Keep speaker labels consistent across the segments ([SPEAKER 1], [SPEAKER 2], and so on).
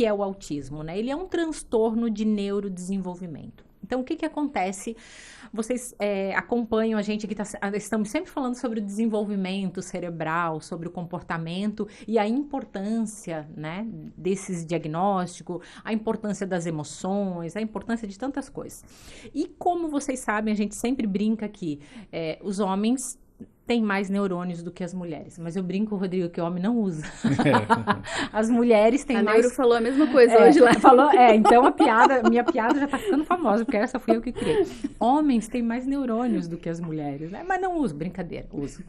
[SPEAKER 1] que é o autismo, né? Ele é um transtorno de neurodesenvolvimento. Então, o que que acontece? Vocês acompanham a gente aqui, estamos sempre falando sobre o desenvolvimento cerebral, sobre o comportamento e a importância, né, desses diagnósticos, a importância das emoções, a importância de tantas coisas. E como vocês sabem, a gente sempre brinca que os homens têm mais neurônios do que as mulheres. Mas eu brinco, Rodrigo, que o homem não usa. As mulheres têm
[SPEAKER 2] A
[SPEAKER 1] mais...
[SPEAKER 2] Neuro falou a mesma coisa hoje lá.
[SPEAKER 1] Então minha piada já tá ficando famosa, porque essa fui eu que criei. Homens têm mais neurônios do que as mulheres, né? Mas não uso, brincadeira, uso.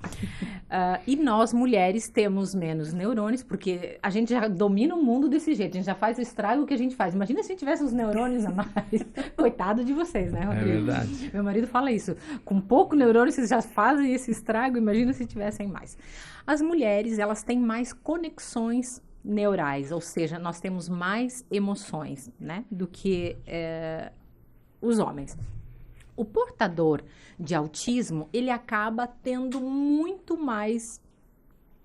[SPEAKER 1] E nós, mulheres, temos menos neurônios, porque a gente já domina o mundo desse jeito, a gente já faz o estrago que a gente faz. Imagina se a gente tivesse os neurônios a mais. Coitado de vocês, né, Rodrigo?
[SPEAKER 3] É verdade.
[SPEAKER 1] Meu marido fala isso. Com pouco neurônio, vocês já fazem esse estrago, imagina se tivessem mais. As mulheres, elas têm mais conexões neurais, ou seja, nós temos mais emoções, né, do que os homens. O portador de autismo, ele acaba tendo muito mais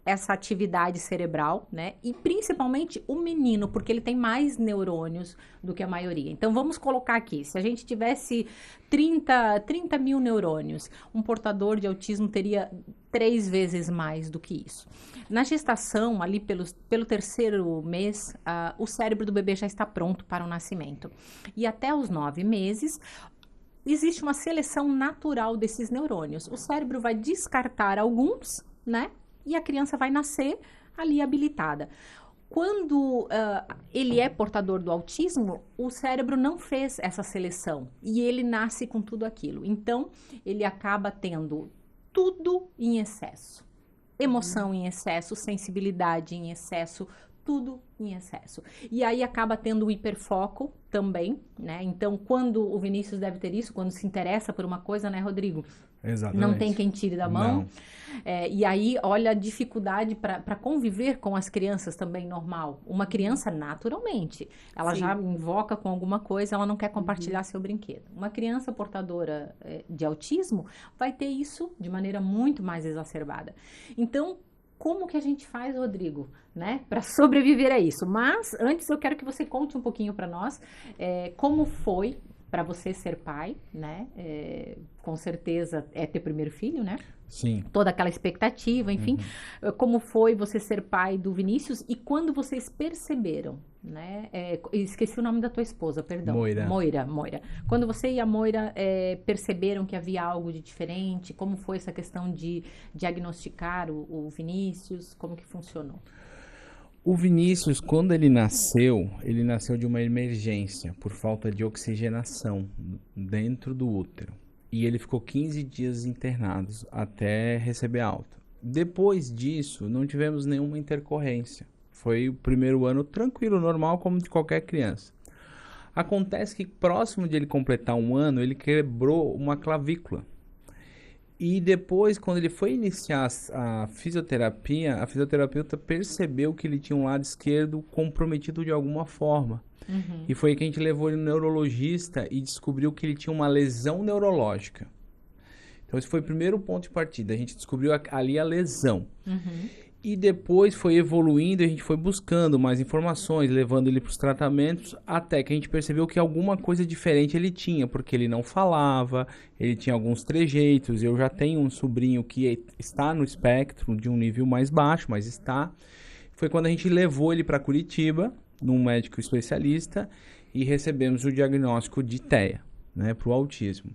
[SPEAKER 1] essa atividade cerebral, né? E principalmente o menino, porque ele tem mais neurônios do que a maioria. Então, vamos colocar aqui, se a gente tivesse 30 mil neurônios, um portador de autismo teria 3 vezes mais do que isso. Na gestação, ali pelo terceiro mês, o cérebro do bebê já está pronto para o nascimento. E até os 9 meses, existe uma seleção natural desses neurônios. O cérebro vai descartar alguns, né? E a criança vai nascer ali habilitada. Quando ele é portador do autismo, o cérebro não fez essa seleção e ele nasce com tudo aquilo. Então, ele acaba tendo tudo em excesso. Emoção em excesso, sensibilidade em excesso, tudo em excesso. E aí acaba tendo o hiperfoco também, né? Então, quando o Vinícius deve ter isso, quando se interessa por uma coisa, né, Rodrigo?
[SPEAKER 3] Exatamente.
[SPEAKER 1] Não tem quem tire da mão.
[SPEAKER 3] Não.
[SPEAKER 1] E aí, olha a dificuldade para conviver com as crianças também normal. Uma criança, naturalmente, ela
[SPEAKER 2] Sim.
[SPEAKER 1] já invoca com alguma coisa, ela não quer compartilhar seu brinquedo. Uma criança portadora de autismo vai ter isso de maneira muito mais exacerbada. Então, como que a gente faz, Rodrigo, né, para sobreviver a isso? Mas, antes, eu quero que você conte um pouquinho para nós como foi para você ser pai, né? Com certeza é ter primeiro filho, né?
[SPEAKER 3] Sim.
[SPEAKER 1] Toda aquela expectativa, enfim. Como foi você ser pai do Vinícius e quando vocês perceberam, né? Esqueci o nome da tua esposa, perdão.
[SPEAKER 3] Moira.
[SPEAKER 1] Moira. Quando você e a Moira perceberam que havia algo de diferente, como foi essa questão de diagnosticar o Vinícius? Como que funcionou?
[SPEAKER 3] O Vinícius, quando ele nasceu de uma emergência por falta de oxigenação dentro do útero. E ele ficou 15 dias internado até receber alta. Depois disso, não tivemos nenhuma intercorrência. Foi o primeiro ano tranquilo, normal, como de qualquer criança. Acontece que próximo de ele completar 1 ano, ele quebrou uma clavícula. E depois, quando ele foi iniciar a fisioterapia, a fisioterapeuta percebeu que ele tinha um lado esquerdo comprometido de alguma forma. E foi aí que a gente levou ele no neurologista e descobriu que ele tinha uma lesão neurológica. Então, esse foi o primeiro ponto de partida. A gente descobriu ali a lesão. E depois foi evoluindo, a gente foi buscando mais informações, levando ele para os tratamentos, até que a gente percebeu que alguma coisa diferente ele tinha, porque ele não falava, ele tinha alguns trejeitos. Eu já tenho um sobrinho que está no espectro de um nível mais baixo, mas está. Foi quando a gente levou ele para Curitiba, num médico especialista, e recebemos o diagnóstico de TEA, né, para o autismo.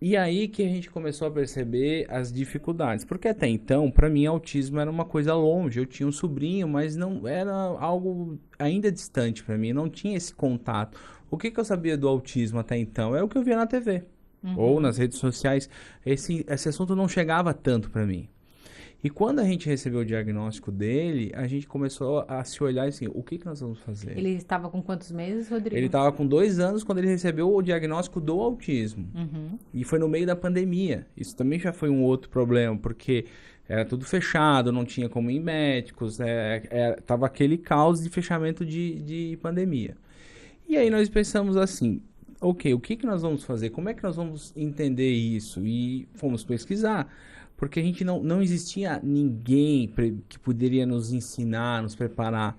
[SPEAKER 3] E aí que a gente começou a perceber as dificuldades, porque até então, para mim, autismo era uma coisa longe. Eu tinha um sobrinho, mas não era algo ainda distante para mim, não tinha esse contato. O que eu sabia do autismo até então? É o que eu via na TV ou nas redes sociais. Esse assunto não chegava tanto para mim. E quando a gente recebeu o diagnóstico dele, a gente começou a se olhar assim, o que nós vamos fazer?
[SPEAKER 1] Ele estava com quantos meses, Rodrigo?
[SPEAKER 3] Ele estava com 2 anos quando ele recebeu o diagnóstico do autismo. E foi no meio da pandemia. Isso também já foi um outro problema, porque era tudo fechado, não tinha como ir em médicos, tava aquele caos de fechamento de pandemia. E aí nós pensamos assim, ok, o que nós vamos fazer? Como é que nós vamos entender isso? E fomos pesquisar. Porque a gente não existia ninguém que poderia nos ensinar, nos preparar.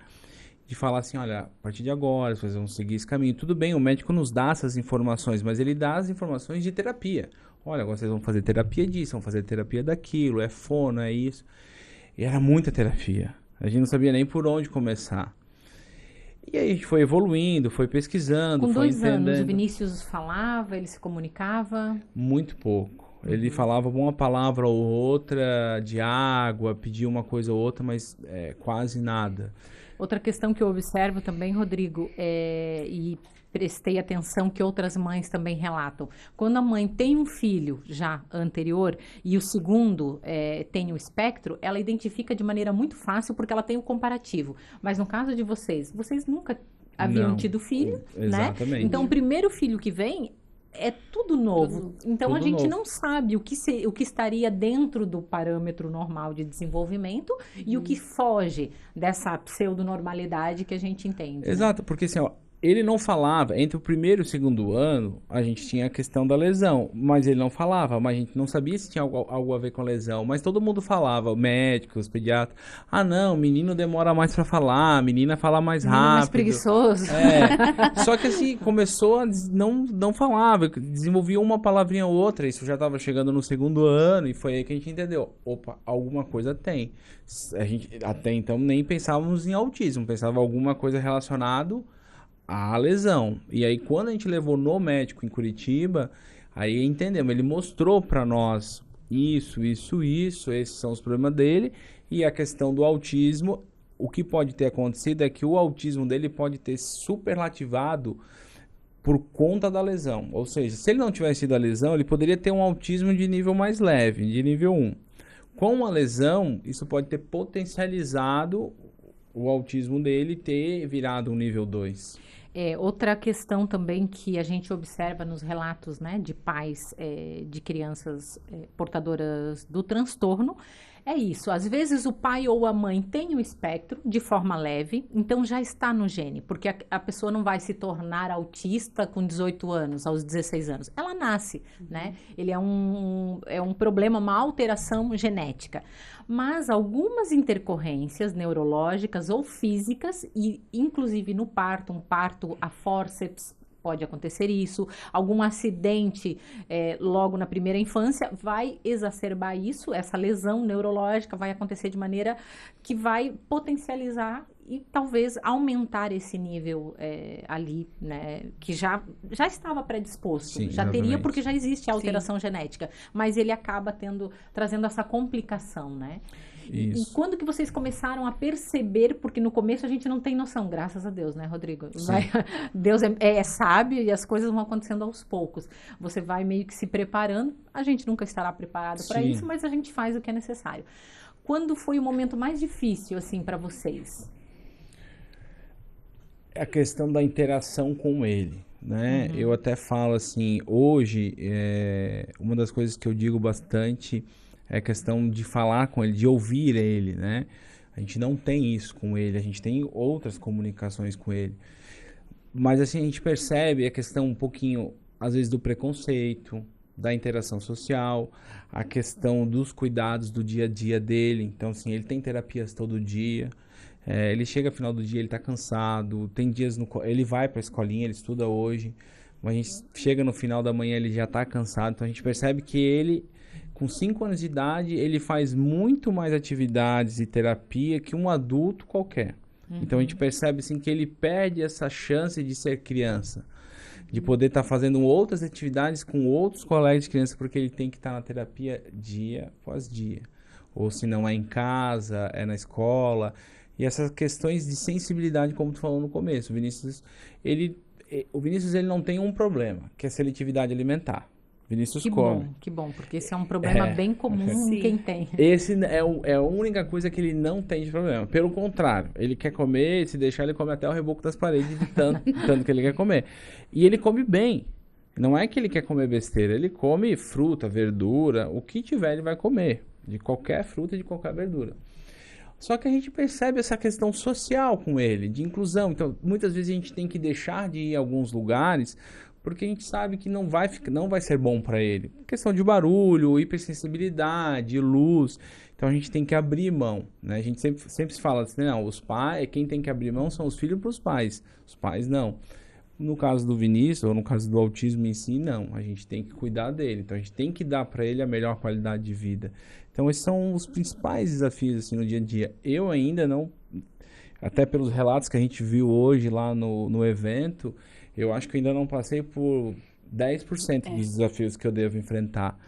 [SPEAKER 3] de falar assim, olha, a partir de agora, vocês vão seguir esse caminho. Tudo bem, o médico nos dá essas informações, mas ele dá as informações de terapia. Olha, agora vocês vão fazer terapia disso, vão fazer terapia daquilo, é fono, é isso. E era muita terapia. A gente não sabia nem por onde começar. E aí a gente foi evoluindo, foi pesquisando,
[SPEAKER 1] Com
[SPEAKER 3] foi
[SPEAKER 1] 2 anos, o
[SPEAKER 3] entendendo.
[SPEAKER 1] Vinícius falava, ele se comunicava?
[SPEAKER 3] Muito pouco. Ele falava uma palavra ou outra de água, pedia uma coisa ou outra, mas quase nada.
[SPEAKER 1] Outra questão que eu observo também, Rodrigo, e prestei atenção que outras mães também relatam. Quando a mãe tem um filho já anterior e o segundo tem o espectro, ela identifica de maneira muito fácil porque ela tem o comparativo. Mas no caso de vocês nunca haviam
[SPEAKER 3] Não,
[SPEAKER 1] tido filho, né?
[SPEAKER 3] exatamente.
[SPEAKER 1] Então, o primeiro filho que vem é tudo novo. Então, a
[SPEAKER 3] Tudo
[SPEAKER 1] gente
[SPEAKER 3] novo.
[SPEAKER 1] não sabe o que estaria dentro do parâmetro normal de desenvolvimento e o que foge dessa pseudonormalidade que a gente entende. Né?
[SPEAKER 3] Exato, porque assim, ó, ele não falava, entre o primeiro e o segundo ano, a gente tinha a questão da lesão, mas ele não falava, mas a gente não sabia se tinha algo a ver com a lesão, mas todo mundo falava, médicos, pediatras, não, menino demora mais pra falar, a menina fala mais
[SPEAKER 1] Menino mais
[SPEAKER 3] rápido.
[SPEAKER 1] preguiçoso.
[SPEAKER 3] Só que assim, começou a não falava, desenvolvia uma palavrinha ou outra, isso já tava chegando no segundo ano, e foi aí que a gente entendeu, opa, alguma coisa tem. A gente até então nem pensávamos em autismo, pensava alguma coisa relacionada a lesão. E aí, quando a gente levou no médico em Curitiba, aí entendemos. Ele mostrou para nós isso, esses são os problemas dele. E a questão do autismo, o que pode ter acontecido é que o autismo dele pode ter superlativado por conta da lesão. Ou seja, se ele não tivesse tido a lesão, ele poderia ter um autismo de nível mais leve, de nível 1. Com a lesão, isso pode ter potencializado o autismo dele ter virado um nível 2.
[SPEAKER 1] Outra questão também que a gente observa nos relatos, né, de pais de crianças portadoras do transtorno é isso. Às vezes o pai ou a mãe tem o espectro de forma leve, então já está no gene, porque a pessoa não vai se tornar autista com 18 anos, aos 16 anos. Ela nasce, né? Ele é um problema, uma alteração genética. Mas algumas intercorrências neurológicas ou físicas, e inclusive no parto, um parto a fórceps, pode acontecer isso, algum acidente logo na primeira infância vai exacerbar isso, essa lesão neurológica vai acontecer de maneira que vai potencializar e talvez aumentar esse nível ali, né, que já estava predisposto,
[SPEAKER 3] Sim,
[SPEAKER 1] já teria
[SPEAKER 3] exatamente.
[SPEAKER 1] porque já existe a alteração genética, mas ele acaba trazendo essa complicação, né? E
[SPEAKER 3] Isso.
[SPEAKER 1] quando que vocês começaram a perceber, porque no começo a gente não tem noção, graças a Deus, né, Rodrigo? Deus é sábio e as coisas vão acontecendo aos poucos. Você vai meio que se preparando, a gente nunca estará preparado para
[SPEAKER 3] Sim.
[SPEAKER 1] isso, mas a gente faz o que é necessário. Quando foi o momento mais difícil, assim, para vocês?
[SPEAKER 3] A questão da interação com ele, né? Eu até falo assim, hoje, uma das coisas que eu digo bastante é a questão de falar com ele, de ouvir ele, né? A gente não tem isso com ele, a gente tem outras comunicações com ele. Mas assim, a gente percebe a questão um pouquinho, às vezes, do preconceito, da interação social, a questão dos cuidados do dia a dia dele. Então, assim, ele tem terapias todo dia. Ele chega no final do dia, ele tá cansado. Tem dias ele vai pra escolinha, ele estuda hoje. Mas a gente chega no final da manhã, ele já tá cansado. Então, a gente percebe que ele, com 5 anos de idade, ele faz muito mais atividades e terapia que um adulto qualquer. Então a gente percebe assim que ele perde essa chance de ser criança, de poder estar fazendo outras atividades com outros colegas de criança, porque ele tem que estar na terapia dia após dia. Ou se não é em casa, é na escola. E essas questões de sensibilidade, como tu falou no começo, o Vinícius ele não tem um problema, que é seletividade alimentar. Vinícius come.
[SPEAKER 1] Que bom, porque esse é um problema bem comum em quem tem.
[SPEAKER 3] Esse é a única coisa que ele não tem de problema. Pelo contrário, ele quer comer, se deixar ele come até o reboco das paredes, de tanto que ele quer comer. E ele come bem. Não é que ele quer comer besteira, ele come fruta, verdura, o que tiver ele vai comer. De qualquer fruta e de qualquer verdura. Só que a gente percebe essa questão social com ele, de inclusão. Então, muitas vezes a gente tem que deixar de ir a alguns lugares porque a gente sabe que não vai ser bom para ele. Questão de barulho, hipersensibilidade, luz. Então a gente tem que abrir mão, né? A gente sempre se fala assim, não, os pais, quem tem que abrir mão são os filhos para os pais não. No caso do Vinícius, ou no caso do autismo em si, não. A gente tem que cuidar dele. Então, a gente tem que dar para ele a melhor qualidade de vida. Então, esses são os principais desafios assim, no dia a dia. Eu ainda não, até pelos relatos que a gente viu hoje lá no evento, eu acho que eu ainda não passei por 10% dos desafios que eu devo enfrentar.